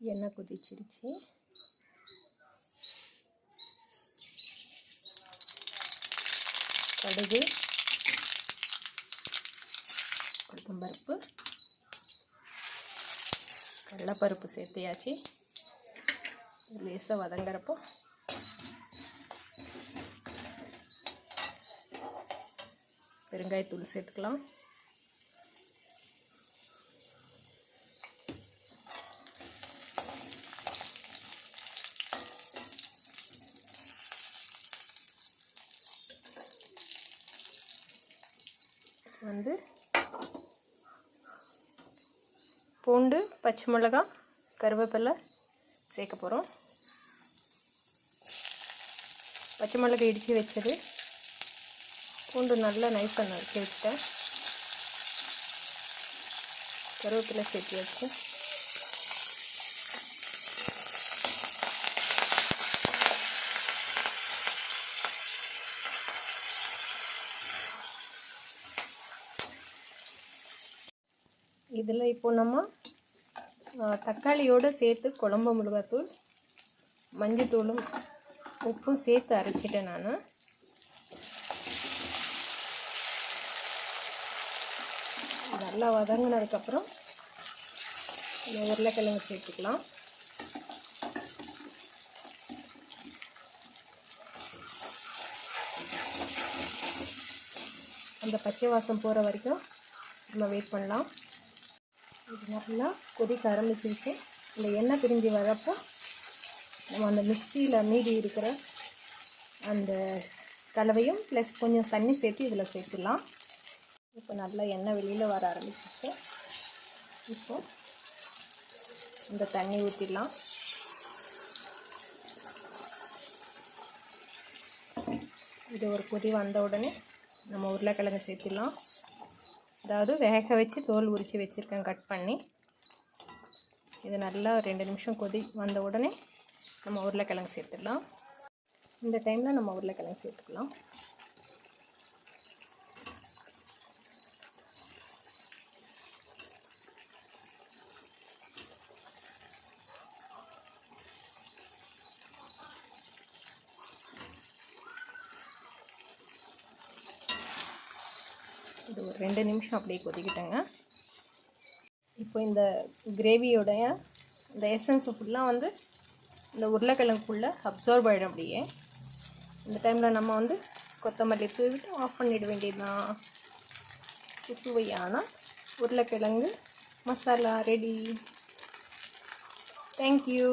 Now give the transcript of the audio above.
எண்ணெய் கொதிச்சிருச்சு. கடுகு, உளுத்தம்பருப்பு, கடலைப்பருப்பு சேர்த்தியாச்சு. லேசாக வதங்குறப்போ பெருங்காயத்தூள் சேர்த்துக்கலாம். வந்து பூண்டு, பச்சை மிளகாய், கருவேப்பிலை சேர்க்க போகிறோம். பச்சை மிளகாய் இடித்து வச்சது, பூண்டு நல்லா நைஸாக நறுக்கி வச்சுட்டேன். கருவேப்பிலை சேர்த்து வச்சு இதில் இப்போ நம்ம தக்காளியோடு சேர்த்து குழம்பு மிளகாத்தூள், மஞ்சத்தூளும் உப்பும் சேர்த்து அரைச்சிட்டேன் நான். நல்லா வதங்கினதுக்கப்புறம் இந்த உருளைக்கிழங்கு சேர்த்துக்கலாம். அந்த பச்சை வாசம் போகிற வரைக்கும் நம்ம வெயிட் பண்ணலாம். இது நல்லா கொதிக்க ஆரம்பிச்சிருச்சு. இந்த எண்ணெய் பிரிஞ்சு வரப்போ நம்ம அந்த மிக்சியில் மீதி இருக்கிற அந்த கலவையும் ப்ளஸ் கொஞ்சம் தண்ணி சேர்த்து இதில் சேர்த்துடலாம். இப்போ நல்லா எண்ணெய் வெளியில் வர ஆரம்பிச்சிருச்சு. இப்போ இந்த தண்ணி ஊற்றிடலாம். இது ஒரு கொதி வந்த உடனே நம்ம உருளைக்கிழங்கு சேர்த்துடலாம். அதாவது வேக வச்சு தோல் உரித்து வச்சுருக்கேன் கட் பண்ணி. இது நல்லா 2 நிமிஷம் கொதி வந்த உடனே நம்ம உருளைக்கிழங்கு சேர்த்துடலாம். இந்த டைமில் நம்ம உருளைக்கிழங்கு சேர்த்துக்கலாம். இது ஒரு 2 நிமிஷம் அப்படியே கொதிக்கிட்டேங்க. இப்போ இந்த கிரேவியோடைய இந்த எசன்ஸ் ஃபுல்லாக வந்து இந்த உருளைக்கிழங்குக்குள்ளே அப்சார்ப் ஆகிடும் அப்படியே. இந்த டைமில் நம்ம வந்து கொத்தமல்லி தூவிட்டு ஆஃப் பண்ணிட வேண்டியதுதான். சுவையான உருளைக்கிழங்கு மசாலா ரெடி. தேங்க்யூ.